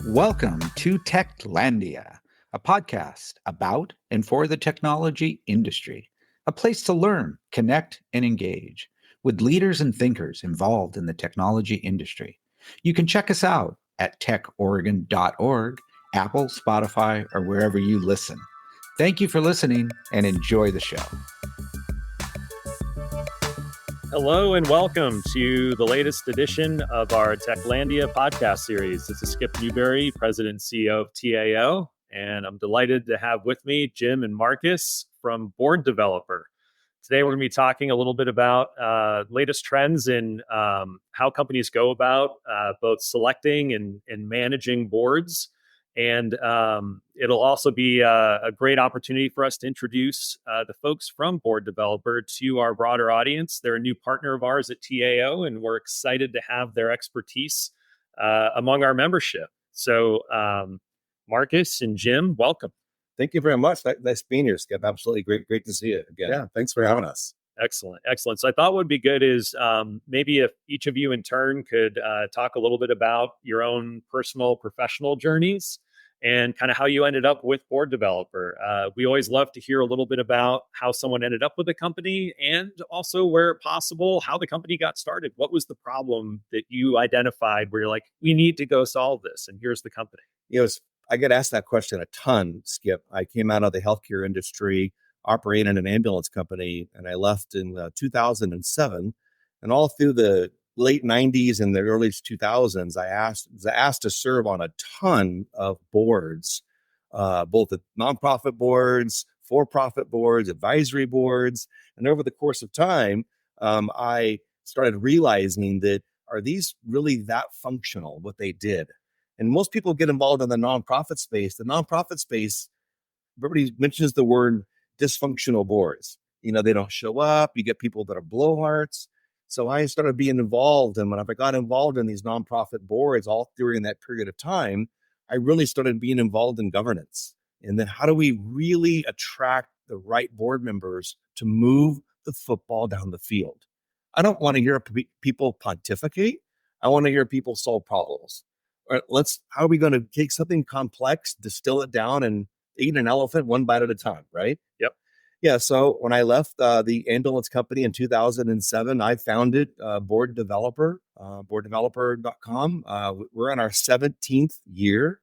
Welcome to Techlandia, a podcast about and for the technology industry, a place to learn, connect, and engage with leaders and thinkers involved in the technology industry. You can check us out at techoregon.org, Apple, Spotify, or wherever you listen. Thank you for listening and enjoy the show. Hello and welcome to the latest edition of our Techlandia podcast series. This is Skip Newberry, President and CEO of TAO, and I'm delighted to have with me Jim and Marcus from Board Developer. Today we're going to be talking a little bit about latest trends in how companies go about both selecting and managing boards. And it'll also be a great opportunity for us to introduce the folks from Board Developer to our broader audience. They're a new partner of ours at TAO, and we're excited to have their expertise among our membership. So, Marcus and Jim, welcome. Thank you very much. Nice being here, Skip. Absolutely great to see you again. Yeah, thanks for having us. Excellent. So I thought what would be good is maybe if each of you in turn could talk a little bit about your own personal professional journeys and kind of how you ended up with Board Developer. We always love to hear a little bit about how someone ended up with a company and also, where possible, how the company got started. What was the problem that you identified where you're like, we need to go solve this, and here's the company? I get asked that question a ton, Skip. I came out of the healthcare industry, operating an ambulance company, and I left in 2007. And all through the late 90s and the early 2000s, I was asked to serve on a ton of boards, both the nonprofit boards, for-profit boards, advisory boards. And over the course of time, I started realizing that, are these really that functional, what they did? And most people get involved in the nonprofit space. The nonprofit space, everybody mentions the word dysfunctional boards. They don't show up. You get people that are blowhards. So I started being involved. And when I got involved in these nonprofit boards all during that period of time, I really started being involved in governance. And then how do we really attract the right board members to move the football down the field? I don't want to hear people pontificate. I want to hear people solve problems. All right, how are we going to take something complex, distill it down, and eat an elephant one bite at a time, right? Yep. Yeah. So when I left the ambulance company in 2007, I founded Board Developer, boarddeveloper.com. We're in our 17th year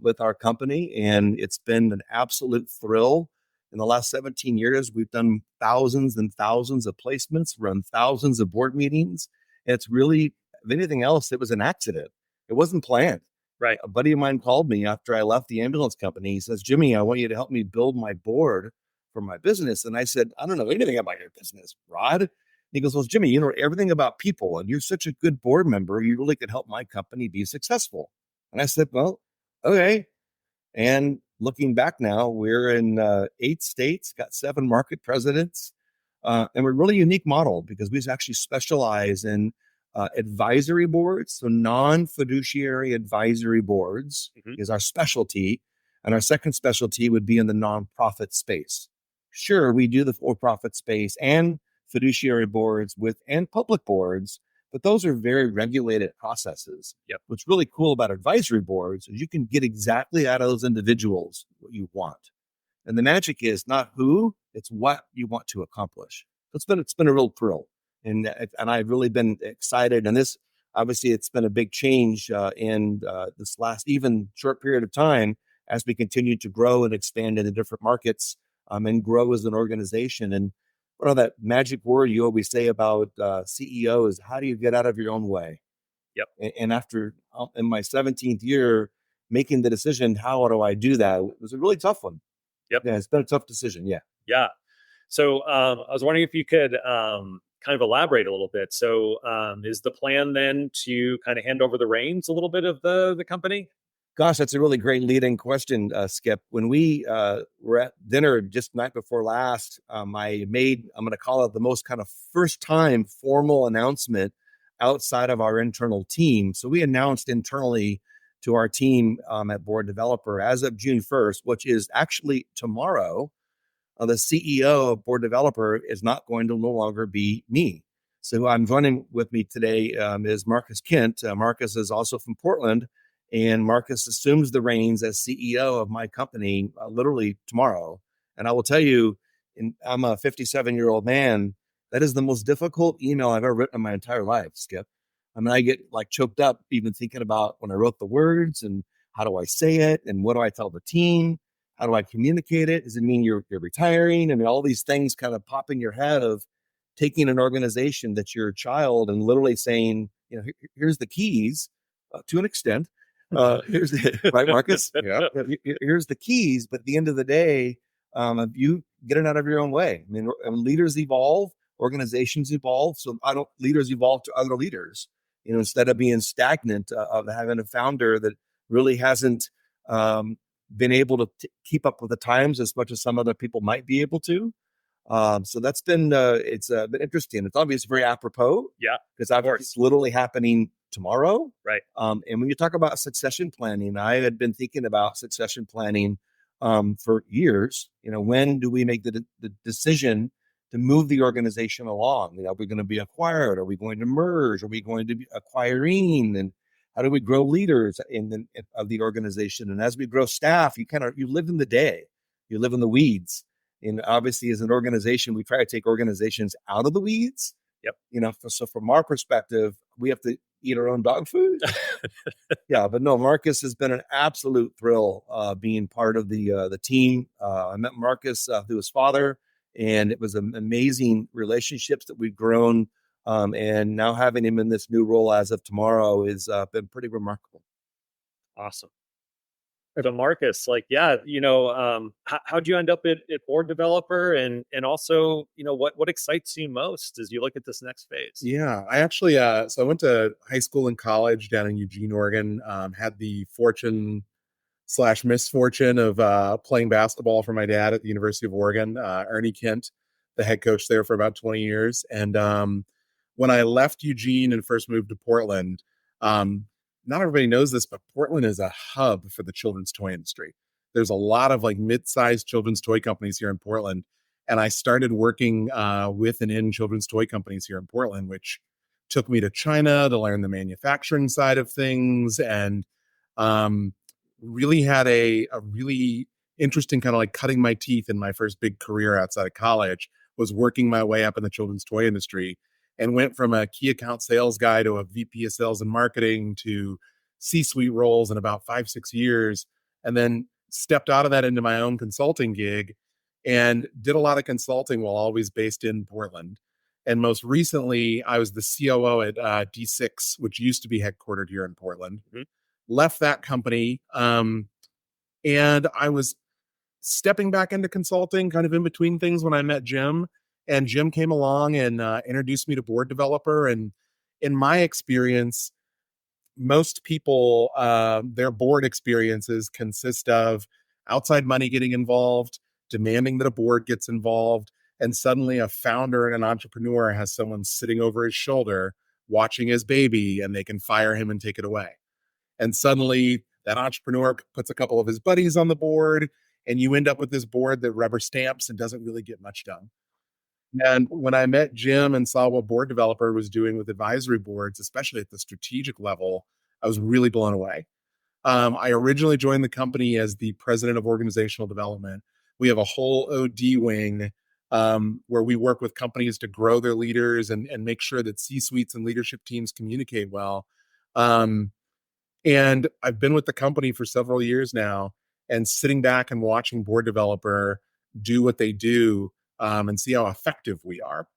with our company, and it's been an absolute thrill. In the last 17 years, we've done thousands and thousands of placements, run thousands of board meetings. And it's really, if anything else, it was an accident. It wasn't planned. Right. A buddy of mine called me after I left the ambulance company. He says, Jimmy, I want you to help me build my board for my business. And I said, I don't know anything about your business, Rod. And he goes, well, Jimmy, you know everything about people, and you're such a good board member. You really could help my company be successful. And I said, well, okay. And looking back now, we're in 8 states, got 7 market presidents. And we're a really unique model because we actually specialize in advisory boards. So non-fiduciary advisory boards is our specialty. And our second specialty would be in the nonprofit space. Sure, we do the for-profit space and fiduciary boards and public boards, but those are very regulated processes. Yep. What's really cool about advisory boards is you can get exactly out of those individuals what you want. And the magic is not who, it's what you want to accomplish. It's been a real thrill. And I've really been excited. And this, obviously, it's been a big change in this last even short period of time as we continue to grow and expand into different markets and grow as an organization. And that magic word you always say about CEO is, how do you get out of your own way? Yep. And after in my 17th year making the decision, how do I do that? It was a really tough one. Yep. Yeah, it's been a tough decision. Yeah. Yeah. So I was wondering if you could kind of elaborate a little bit. So is the plan then to kind of hand over the reins a little bit of the company? Gosh, that's a really great leading question, Skip. When we were at dinner just night before last, I made, I'm going to call it the most kind of first time formal announcement outside of our internal team. So we announced internally to our team at Board Developer as of June 1st, which is actually tomorrow, the CEO of Board Developer is not going to no longer be me. So I'm joining with me today is Marcus Kent. Marcus is also from Portland, And Marcus assumes the reins as CEO of my company literally tomorrow. And I will tell you, I'm a 57-year-old man. That is the most difficult email I've ever written in my entire life, Skip. I mean, I get like choked up even thinking about when I wrote the words and how do I say it and what do I tell the team? How do I communicate it? Does it mean you're retiring? And all these things kind of pop in your head of taking an organization that's your child and literally saying, here's the keys to an extent. Here's the right, Marcus. Yeah. Here's the keys. But at the end of the day, if you get it out of your own way, I mean, leaders evolve, organizations evolve. So leaders evolve to other leaders. Instead of being stagnant, of having a founder that really hasn't been able to keep up with the times as much as some other people might be able to. So that's been it's been interesting. It's obviously very apropos. Yeah, because it's literally happening tomorrow. Right. And when you talk about succession planning, I had been thinking about succession planning for years. When do we make the decision to move the organization along? Are we going to be acquired? Are we going to merge? Are we going to be acquiring? And how do we grow leaders of the organization? And as we grow staff, you live in the day, you live in the weeds. And obviously, as an organization, we try to take organizations out of the weeds. Yep. So from our perspective, we have to eat our own dog food. Yeah, but no, Marcus has been an absolute thrill being part of the team. I met Marcus through his father, and it was an amazing relationships that we've grown. And now having him in this new role as of tomorrow has been pretty remarkable. Awesome. So Marcus, how'd you end up at board developer, and also, what excites you most as you look at this next phase? Yeah, I actually, so I went to high school and college down in Eugene, Oregon. Had the fortune/misfortune of playing basketball for my dad at the University of Oregon, Ernie Kent, the head coach there for about 20 years. And when I left Eugene and first moved to Portland, not everybody knows this, but Portland is a hub for the children's toy industry. There's a lot of mid-sized children's toy companies here in Portland. And I started working with and in children's toy companies here in Portland, which took me to China to learn the manufacturing side of things, and really had a really interesting kind of cutting my teeth in my first big career outside of college, was working my way up in the children's toy industry, and went from a key account sales guy to a VP of sales and marketing to C-suite roles in about 5-6 years, and then stepped out of that into my own consulting gig and did a lot of consulting while always based in Portland. And most recently, I was the COO at D6, which used to be headquartered here in Portland. Mm-hmm. Left that company, and I was stepping back into consulting kind of in between things when I met Jim. And Jim came along and introduced me to board developer. And in my experience, most people, their board experiences consist of outside money getting involved, demanding that a board gets involved, and suddenly a founder and an entrepreneur has someone sitting over his shoulder watching his baby, and they can fire him and take it away. And suddenly that entrepreneur puts a couple of his buddies on the board, and you end up with this board that rubber stamps and doesn't really get much done. And when I met Jim and saw what board developer was doing with advisory boards, especially at the strategic level, I was really blown away. I originally joined the company as the president of organizational development. We have a whole OD wing where we work with companies to grow their leaders and make sure that C-suites and leadership teams communicate well. And I've been with the company for several years now, and sitting back and watching board developer do what they do and see how effective we are.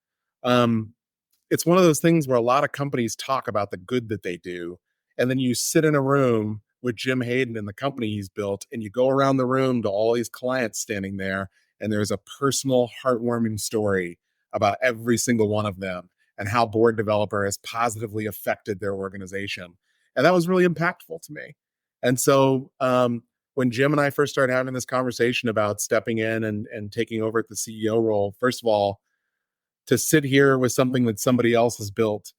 It's one of those things where a lot of companies talk about the good that they do, and then you sit in a room with Jim Hayden and the company he's built, and you go around the room to all these clients standing there, and there's a personal, heartwarming story about every single one of them and how board developer has positively affected their organization. And that was really impactful to me. And so when Jim and I first started having this conversation about stepping in and taking over at the CEO role, first of all, to sit here with something that somebody else has built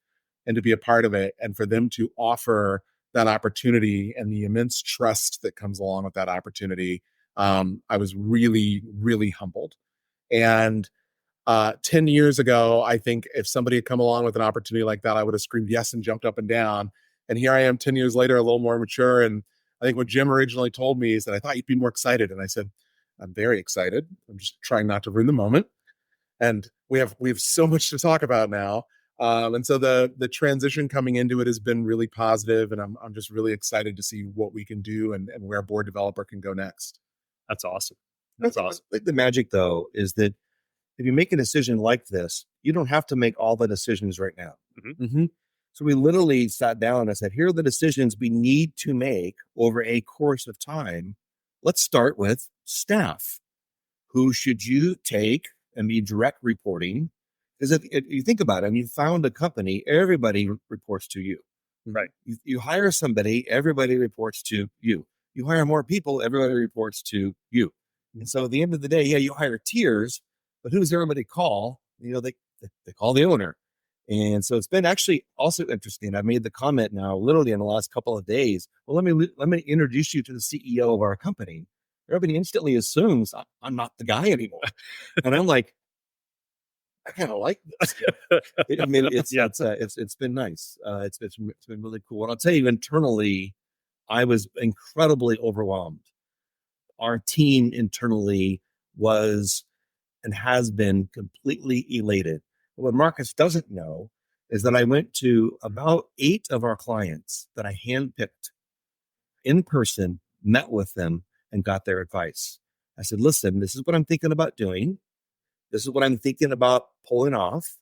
and to be a part of it, and for them to offer that opportunity and the immense trust that comes along with that opportunity, I was really, really humbled. And 10 years ago, I think if somebody had come along with an opportunity like that, I would have screamed yes and jumped up and down. And here I am 10 years later, a little more mature. And I think what Jim originally told me is that I thought you'd be more excited. And I said, I'm very excited. I'm just trying not to ruin the moment. And we have so much to talk about now. And so the transition coming into it has been really positive, and I'm just really excited to see what we can do and where Board Developer can go next. That's awesome. That's awesome. I think the magic, though, is that if you make a decision like this, you don't have to make all the decisions right now. So we literally sat down and said, here are the decisions we need to make over a course of time. Let's start with staff. Who should you take and be direct reporting? Because if you think about it, and you found a company, everybody reports to you. Right. You hire somebody, everybody reports to you. You hire more people, everybody reports to you. And so at the end of the day, yeah, you hire tiers, but who does everybody call? They call the owner. And so it's been actually also interesting. I've made the comment now, literally in the last couple of days. Well, let me introduce you to the CEO of our company. Everybody instantly assumes I'm not the guy anymore, and I'm like, I kind of like this. I mean, it's been nice. It's been really cool. And I'll tell you, internally, I was incredibly overwhelmed. Our team internally was and has been completely elated. But what Marcus doesn't know is that I went to about 8 of our clients that I handpicked in person, met with them, and got their advice. I said, listen, this is what I'm thinking about doing. This is what I'm thinking about pulling off.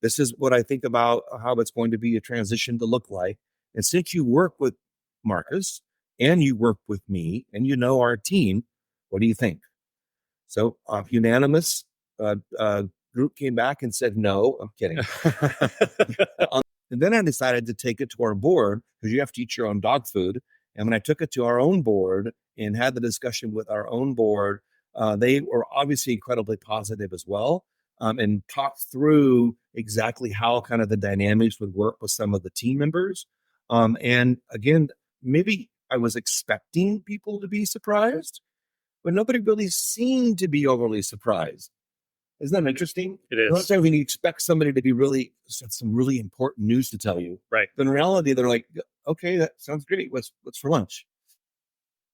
This is what I think about how it's going to be a transition to look like. And since you work with Marcus and you work with me and you know our team, what do you think? So unanimous group came back and said, no, I'm kidding. And then I decided to take it to our board because you have to eat your own dog food. And when I took it to our own board and had the discussion with our own board, they were obviously incredibly positive as well, and talked through exactly how kind of the dynamics would work with some of the team members. And again, maybe I was expecting people to be surprised, but nobody really seemed to be overly surprised. Isn't that interesting? It is. Most times when you expect somebody to be some really important news to tell you, right? But in reality, they're like, okay, that sounds great. What's for lunch?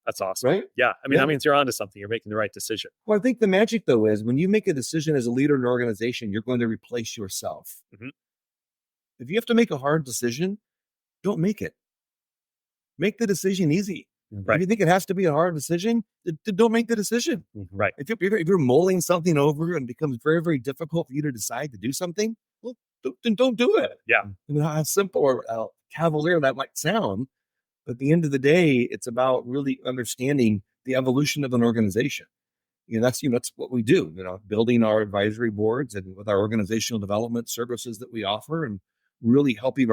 That's awesome. Right? Yeah. I mean, that means you're onto something. You're making the right decision. Well, I think the magic, though, is when you make a decision as a leader in an organization, you're going to replace yourself. If you have to make a hard decision, don't make it. Make the decision easy. Right. If you think it has to be a hard decision, don't make the decision. Right. If you're mulling something over and it becomes very, very difficult for you to decide to do something, well, don't do it. Yeah. How simple or cavalier that might sound, but at the end of the day, it's about really understanding the evolution of an organization. That's what we do. Building our advisory boards and with our organizational development services that we offer, and really helping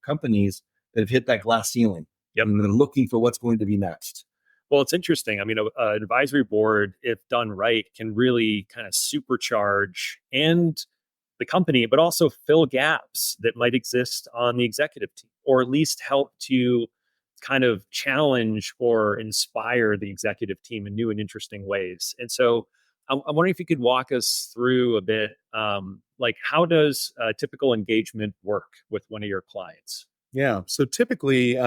companies that have hit that glass ceiling. Yep. And they're looking for what's going to be next. Well, it's interesting. I mean, an advisory board, if done right, can really kind of supercharge the company, but also fill gaps that might exist on the executive team, or at least help to kind of challenge or inspire the executive team in new and interesting ways. And so I'm wondering if you could walk us through a bit, like how does a typical engagement work with one of your clients? Yeah. So typically,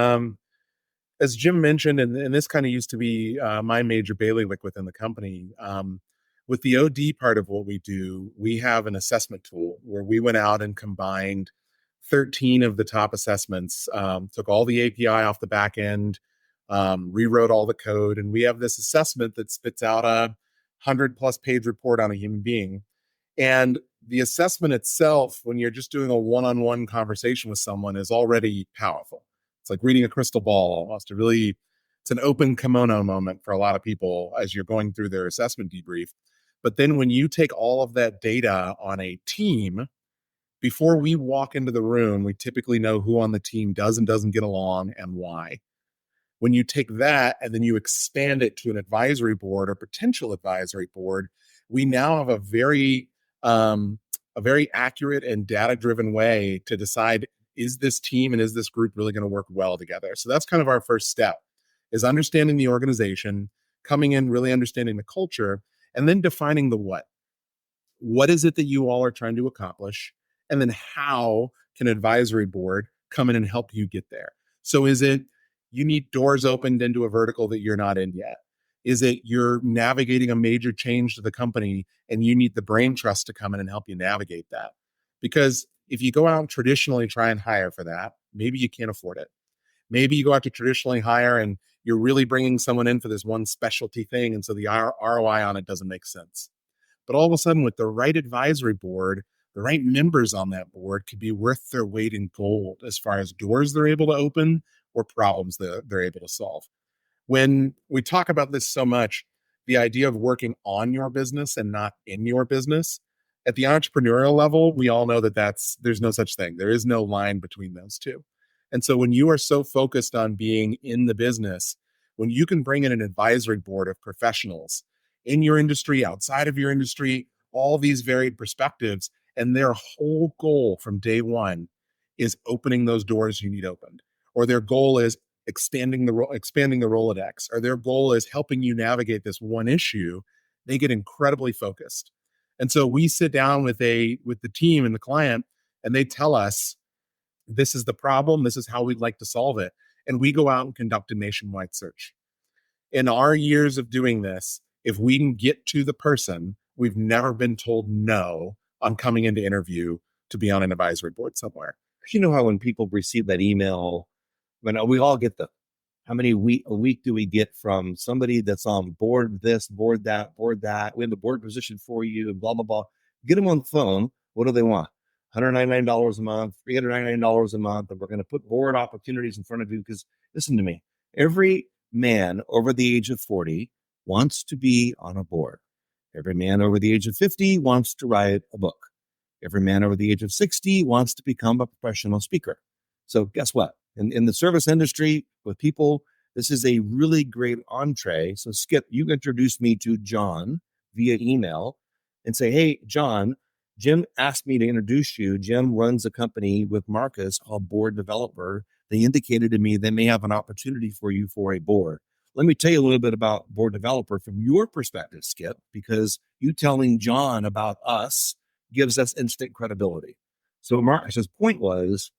as Jim mentioned, and this kind of used to be my major bailiwick within the company, with the OD part of what we do, we have an assessment tool where we went out and combined 13 of the top assessments, took all the API off the back end, rewrote all the code, and we have this assessment that spits out a 100+ page report on a human being. And the assessment itself, when you're just doing a one-on-one conversation with someone, is already powerful. It's like reading a crystal ball almost. It's an open kimono moment for a lot of people as you're going through their assessment debrief. But then when you take all of that data on a team, before we walk into the room, we typically know who on the team does and doesn't get along and why. When you take that and then you expand it to an advisory board or potential advisory board, we now have a very accurate and data-driven way to decide, is this team and is this group really going to work well together? So that's kind of our first step, is understanding the organization, coming in, really understanding the culture, and then defining the what. What is it that you all are trying to accomplish? And then how can advisory board come in and help you get there. So is it you need doors opened into a vertical that you're not in yet? Is it you're navigating a major change to the company and you need the brain trust to come in and help you navigate that? Because if you go out and traditionally try and hire for that, maybe you can't afford it. Maybe you go out to traditionally hire and you're really bringing someone in for this one specialty thing. And so the ROI on it doesn't make sense. But all of a sudden, with the right advisory board, the right members on that board could be worth their weight in gold as far as doors they're able to open or problems that they're able to solve. When we talk about this so much, the idea of working on your business and not in your business, at the entrepreneurial level, we all know that there's no such thing. There is no line between those two. And so when you are so focused on being in the business, when you can bring in an advisory board of professionals in your industry, outside of your industry, all these varied perspectives, and their whole goal from day one is opening those doors you need opened, or their goal is expanding the Rolodex, or their goal is helping you navigate this one issue, they get incredibly focused. And so we sit down with the team and the client, and they tell us, this is the problem, this is how we'd like to solve it. And we go out and conduct a nationwide search. In our years of doing this, if we can get to the person, we've never been told no on coming into interview to be on an advisory board somewhere. You know how when people receive that email, when we all get them, how many a week do we get from somebody that's on board this, board that? We have the board position for you, and blah, blah, blah. Get them on the phone. What do they want? $199 a month, $399 a month, and we're going to put board opportunities in front of you. Because listen to me, every man over the age of 40 wants to be on a board. Every man over the age of 50 wants to write a book. Every man over the age of 60 wants to become a professional speaker. So guess what? In the service industry with people, this is a really great entree. So Skip, you introduced me to John via email and say, hey, John, Jim asked me to introduce you. Jim runs a company with Marcus called Board Developer. They indicated to me they may have an opportunity for you for a board. Let me tell you a little bit about Board Developer from your perspective, Skip, because you telling John about us gives us instant credibility. So Marcus's point was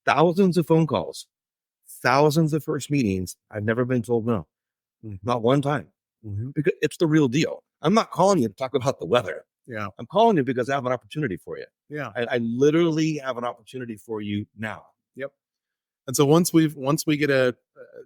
thousands of phone calls, thousands of first meetings. I've never been told no, not one time. Because it's the real deal. I'm not calling you to talk about the weather. Yeah. I'm calling you because I have an opportunity for you. Yeah. I literally have an opportunity for you now. Yep. And so once we get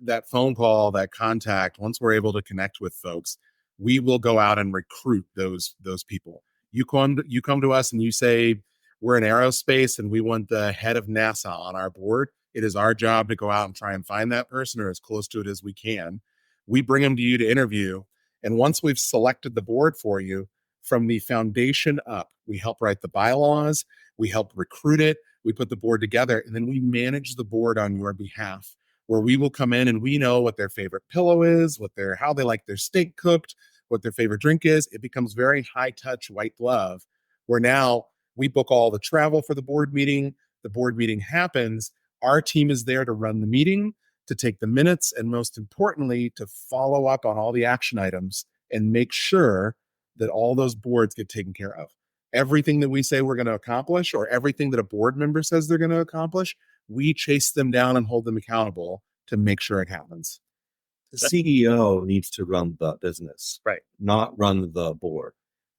that phone call, that contact, once we're able to connect with folks, we will go out and recruit those people. You come to us and you say, we're in aerospace and we want the head of NASA on our board. It is our job to go out and try and find that person, or as close to it as we can. We bring them to you to interview. And once we've selected the board for you, from the foundation up, we help write the bylaws, we help recruit it, we put the board together, and then we manage the board on your behalf, where we will come in and we know what their favorite pillow is, how they like their steak cooked, what their favorite drink is. It becomes very high touch, white glove, where now we book all the travel for the board meeting. The board meeting happens. Our team is there to run the meeting, to take the minutes, and most importantly, to follow up on all the action items and make sure that all those boards get taken care of. Everything that we say we're going to accomplish, or everything that a board member says they're going to accomplish, we chase them down and hold them accountable to make sure it happens. The CEO needs to run the business, right? Not run the board.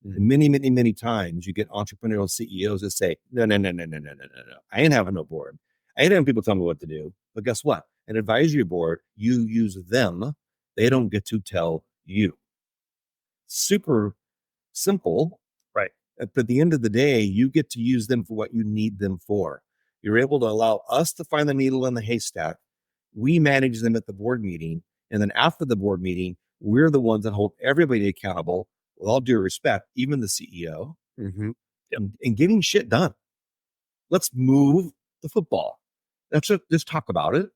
And many, many, many times you get entrepreneurial CEOs that say, no. I ain't having no board. I ain't having people tell me what to do. But guess what? An advisory board, you use them. They don't get to tell you. Super simple. Right. But at the end of the day, you get to use them for what you need them for. You're able to allow us to find the needle in the haystack. We manage them at the board meeting. And then after the board meeting, we're the ones that hold everybody accountable, with all due respect, even the CEO, and getting shit done. Let's move the football. Let's talk about it.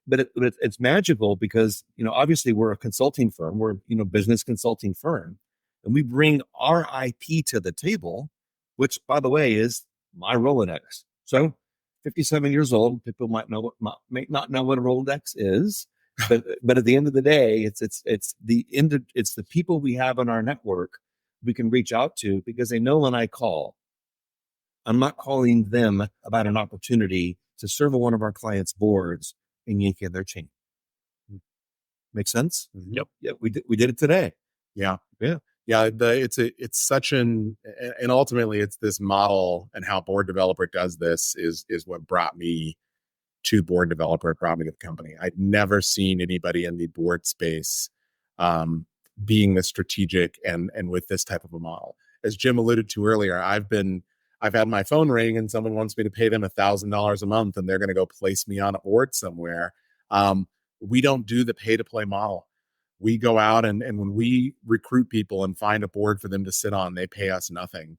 But it's magical because, obviously we're a consulting firm. We're, business consulting firm. And we bring our IP to the table, which, by the way, is my Rolodex. So 57 years old, people might not know what a Rolodex is. But at the end of the day, it's the people we have in our network we can reach out to, because they know when I call, I'm not calling them about an opportunity to serve on one of our clients' boards and yank in their chain. Make sense? Yep. Yeah, we did it today. Yeah. Yeah. Yeah. It's such and ultimately it's this model, and how board developer does this is what brought me to board developer, brought me to the company. I'd never seen anybody in the board space being this strategic and with this type of a model. As Jim alluded to earlier, I've had my phone ring and someone wants me to pay them $1,000 a month and they're going to go place me on a board somewhere. We don't do the pay to play model. We go out and when we recruit people and find a board for them to sit on, they pay us nothing.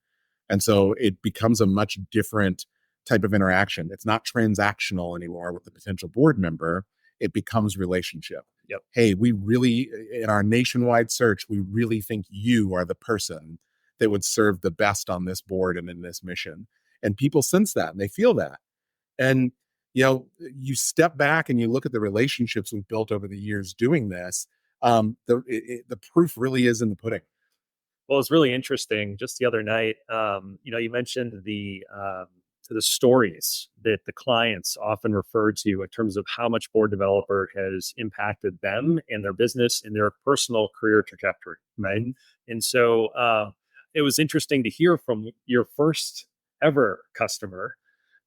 And so it becomes a much different type of interaction. It's not transactional anymore with the potential board member. It becomes relationship. Yep. Hey, we really, in our nationwide search, we really think you are the person that would serve the best on this board and in this mission. And people sense that and they feel that. And, you step back and you look at the relationships we've built over the years doing this. The proof really is in the pudding. Well, it's really interesting. Just the other night, you mentioned the stories that the clients often refer to in terms of how much board developer has impacted them and their business and their personal career trajectory, right? And so it was interesting to hear from your first ever customer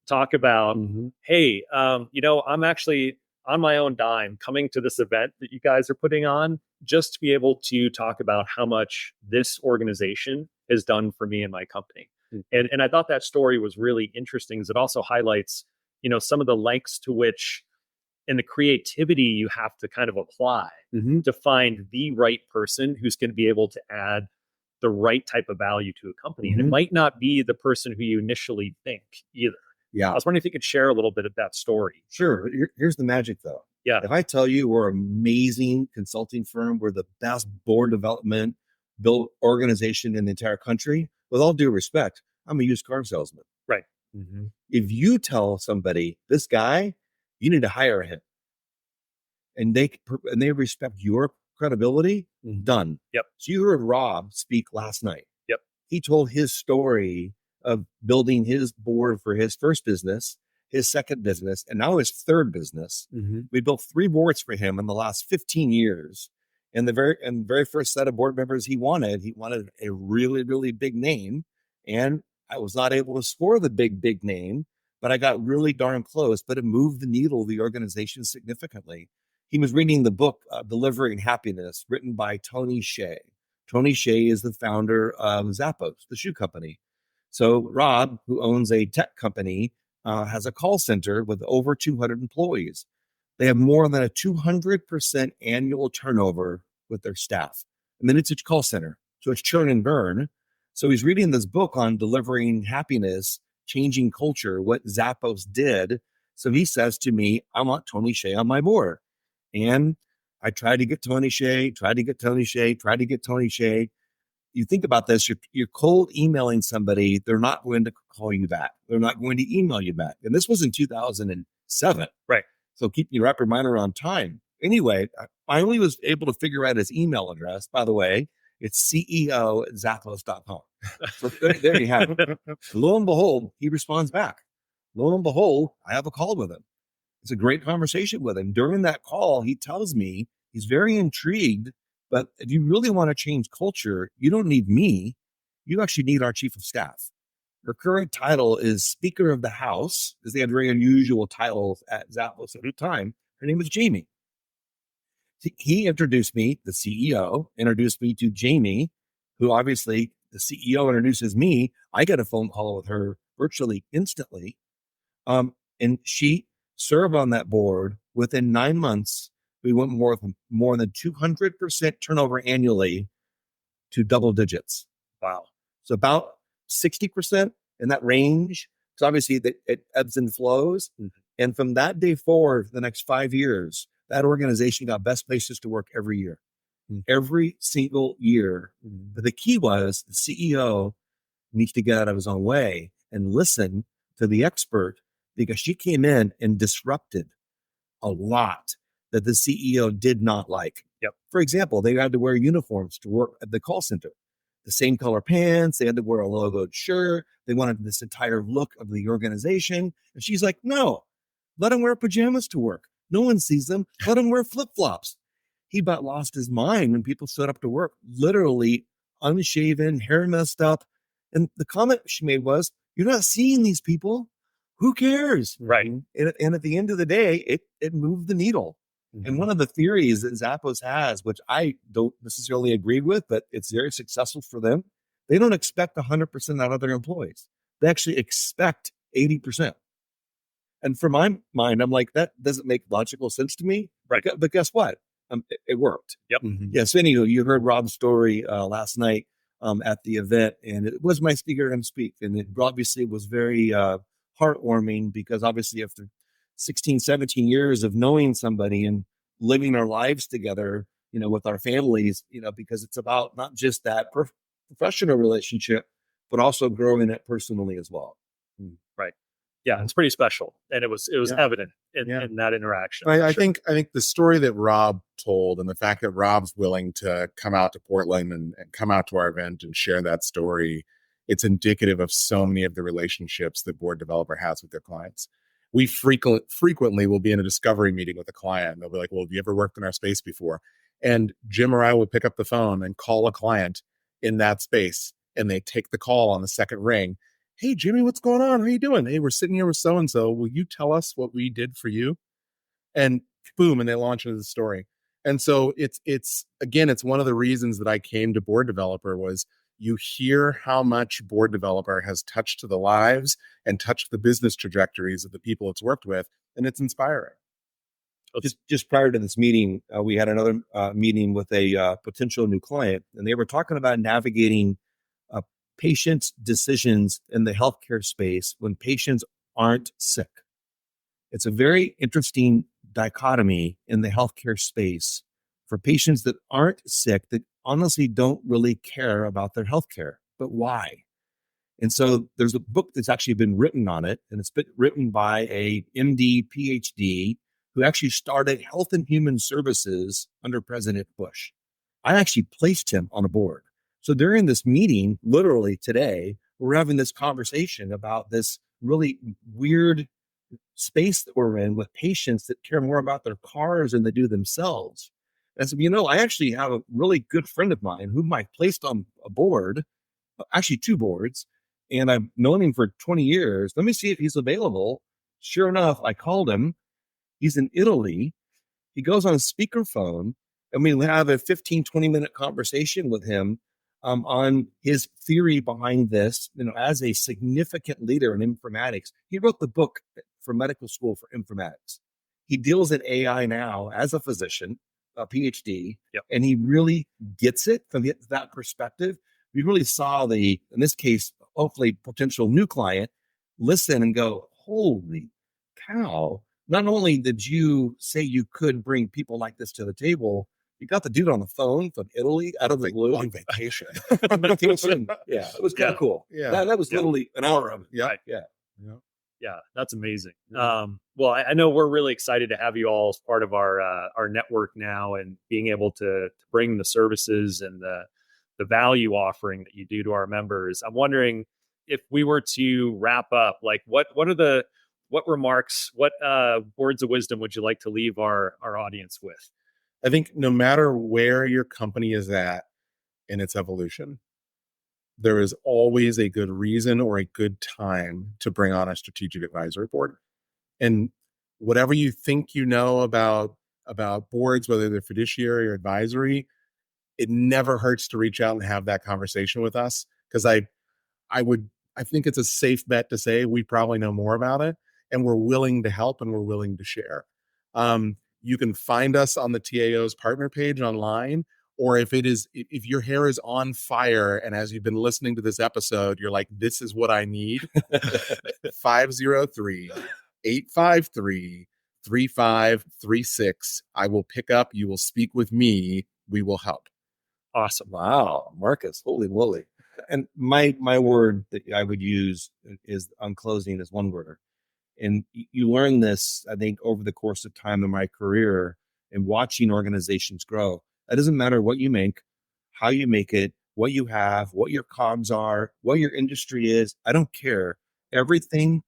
talk about, hey, I'm actually on my own dime coming to this event that you guys are putting on just to be able to talk about how much this organization has done for me and my company. And I thought that story was really interesting, as it also highlights, some of the lengths to which and the creativity you have to kind of apply to find the right person who's going to be able to add the right type of value to a company. And it might not be the person who you initially think either. Yeah. I was wondering if you could share a little bit of that story. Sure. Here's the magic, though. Yeah. If I tell you we're an amazing consulting firm, we're the best board development built organization in the entire country, with all due respect, I'm a used car salesman. Right. If you tell somebody, this guy, you need to hire him, and they respect your credibility, done. Yep. So you heard Rob speak last night. Yep. He told his story of building his board for his first business, his second business, and now his third business. We built 3 boards for him in the last 15 years. And the very first set of board members he wanted a really, really big name. And I was not able to score the big name, but I got really darn close, but it moved the needle of the organization significantly. He was reading the book, Delivering Happiness, written by Tony Hsieh. Tony Hsieh is the founder of Zappos, the shoe company. So Rob, who owns a tech company, has a call center with over 200 employees. They have more than a 200% annual turnover with their staff. I mean, it's a call center, so it's churn and burn. So he's reading this book on delivering happiness, changing culture, what Zappos did. So he says to me, I want Tony Hsieh on my board. And I tried to get Tony Hsieh. You think about this, you're cold emailing somebody, they're not going to call you back. They're not going to email you back. And this was in 2007. Right. So wrap your mind around time. Anyway, I finally was able to figure out his email address. By the way, it's CEO@zappos.com. So there you have it. Lo and behold, he responds back. Lo and behold, I have a call with him. It's a great conversation with him. During that call, he tells me he's very intrigued, but if you really want to change culture, you don't need me. You actually need our chief of staff. Her current title is Speaker of the House, because they had very unusual titles at Zappos at the time. Her name was Jamie. He introduced me, the CEO, introduced me to Jamie, who obviously the CEO introduces me. I get a phone call with her virtually instantly. And she served on that board. Within 9 months, we went more than 200% turnover annually to double digits. Wow. So about 60% in that range. Because obviously it ebbs and flows. And from that day forward, the next 5 years, that organization got best places to work every year. Every single year. But the key was the CEO needs to get out of his own way and listen to the expert, because she came in and disrupted a lot that the CEO did not like. Yep. For example, they had to wear uniforms to work at the call center. The same color pants, they had to wear a logoed shirt. They wanted this entire look of the organization. And she's like, no, Let him wear pajamas to work. No one sees them. Let him wear flip-flops. He about lost his mind when people showed up to work, literally unshaven, hair messed up. And the comment she made was, you're not seeing these people. Who cares? Right. And at the end of the day, it moved the needle. Mm-hmm. And one of the theories that Zappos has, which I don't necessarily agree with, but it's very successful for them, they don't expect 100% out of their employees. They actually expect 80%. And for my mind, I'm like, that doesn't make logical sense to me. Right. But guess what? It worked. Yep. Mm-hmm. Yeah. So anyway, you heard Rob's story last night at the event, and it was my speaker him speak. And it obviously was very heartwarming because obviously after 16, 17 years of knowing somebody and living our lives together, with our families, because it's about not just that professional relationship, but also growing it personally as well. Right. Yeah, it's pretty special, and it was evident in that interaction. I think the story that Rob told, and the fact that Rob's willing to come out to Portland and come out to our event and share that story, it's indicative of so many of the relationships that Board Developer has with their clients. We frequently will be in a discovery meeting with a client, and they'll be like, "Well, have you ever worked in our space before?" And Jim or I would pick up the phone and call a client in that space, and they take the call on the second ring. "Hey, Jimmy, what's going on? How you doing? Hey, we're sitting here with so-and-so. Will you tell us what we did for you?" And boom, and they launch into the story. And so it's one of the reasons that I came to Board Developer was you hear how much Board Developer has touched the lives and touched the business trajectories of the people it's worked with, and it's inspiring. Just prior to this meeting, we had another meeting with a potential new client, and they were talking about navigating patients' decisions in the healthcare space when patients aren't sick. It's a very interesting dichotomy in the healthcare space for patients that aren't sick, that honestly don't really care about their healthcare. But why? And so there's a book that's actually been written on it, and it's been written by a MD, PhD, who actually started Health and Human Services under President Bush. I actually placed him on a board. So during this meeting, literally today, we're having this conversation about this really weird space that we're in with patients that care more about their cars than they do themselves. And so, I actually have a really good friend of mine whom I placed on a board, actually 2 boards, and I've known him for 20 years. Let me see if he's available. Sure enough, I called him. He's in Italy. He goes on a speakerphone, and we have a 15, 20-minute conversation with him on his theory behind this, as a significant leader in informatics. He wrote the book for medical school for informatics. He deals in AI now as a physician, a PhD, and he really gets it from that perspective. We really saw in this case, hopefully potential new client, listen and go, holy cow, not only did you say you could bring people like this to the table, you got the dude on the phone from Italy out of the blue. On vacation. Yeah, it was kind of cool. Yeah. That was literally an hour of it. Yeah. Right. Yeah. Yeah, that's amazing. Well, I know we're really excited to have you all as part of our network now, and being able to bring the services and the value offering that you do to our members. I'm wondering if we were to wrap up, like what remarks, what words of wisdom would you like to leave our audience with? I think no matter where your company is at in its evolution, there is always a good reason or a good time to bring on a strategic advisory board. And whatever you think you know about boards, whether they're fiduciary or advisory, it never hurts to reach out and have that conversation with us. Because I think it's a safe bet to say we probably know more about it, and we're willing to help and we're willing to share. You can find us on the TAO's partner page online, or if your hair is on fire and as you've been listening to this episode, you're like, this is what I need. 503-853-3536. I will pick up. You will speak with me. We will help. Awesome. Wow, Marcus, holy moly. And my word that I would use is on closing is one word. And you learn this, I think, over the course of time in my career and watching organizations grow. It doesn't matter what you make, how you make it, what you have, what your comms are, what your industry is. I don't care. Everything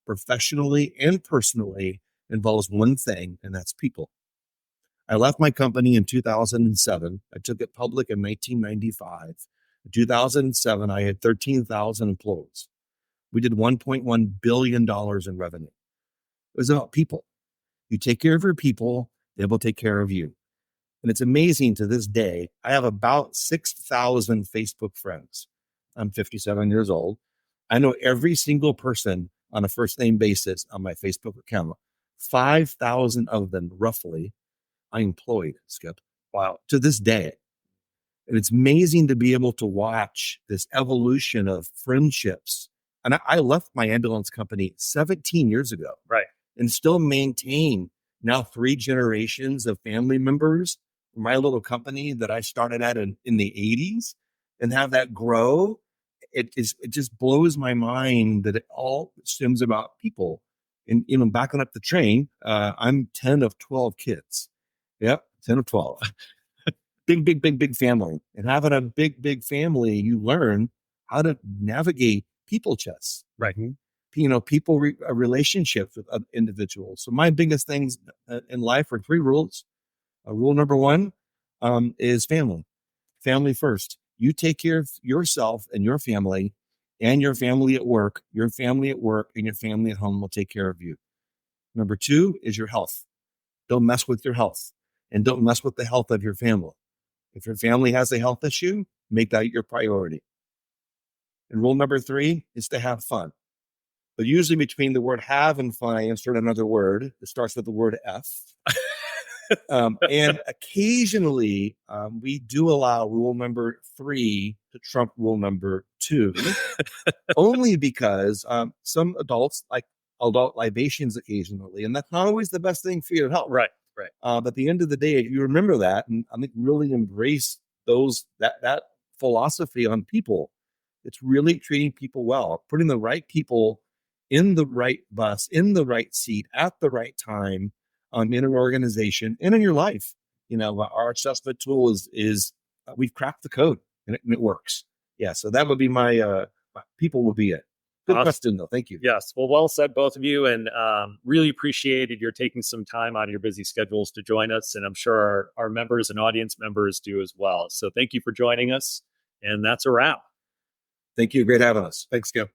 professionally and personally involves one thing, and that's people. I left my company in 2007. I took it public in 1995. In 2007, I had 13,000 employees. We did $1.1 billion in revenue. It was about people. You take care of your people, they will take care of you. And it's amazing to this day, I have about 6,000 Facebook friends. I'm 57 years old. I know every single person on a first name basis on my Facebook account. 5,000 of them, roughly, I employed, Skip. Wow. To this day. And it's amazing to be able to watch this evolution of friendships. And I left my ambulance company 17 years ago. Right. And still maintain now 3 generations of family members from my little company that I started at in the 80s, and have that grow. It just blows my mind that it all stems about people. And even backing up the train, I'm 10 of 12 kids. Yep, 10 of 12. big family. And having a big family, you learn how to navigate people chess. Right. People relationships with other individuals. So my biggest things in life are 3 rules. Rule number 1 is family. Family first. You take care of yourself and your family at work. Your family at work and your family at home will take care of you. Number 2 is your health. Don't mess with your health, and don't mess with the health of your family. If your family has a health issue, make that your priority. And rule number 3 is to have fun. But usually between the word have and fun, I insert another word that starts with the word F. And occasionally we do allow rule number 3 to trump rule number 2, only because some adults like adult libations occasionally, and that's not always the best thing for your health. Right. But at the end of the day, if you remember that, and I think really embrace that philosophy on people, it's really treating people well, putting the right people in the right bus, in the right seat, at the right time, in an organization and in your life. Our assessment tool is we've cracked the code, and it works. Yeah. So that would be my people will be it. Good question, though. Thank you. Yes. Well said, both of you. And really appreciated your taking some time out of your busy schedules to join us. And I'm sure our members and audience members do as well. So thank you for joining us. And that's a wrap. Thank you. Great having us. Thanks, Skip.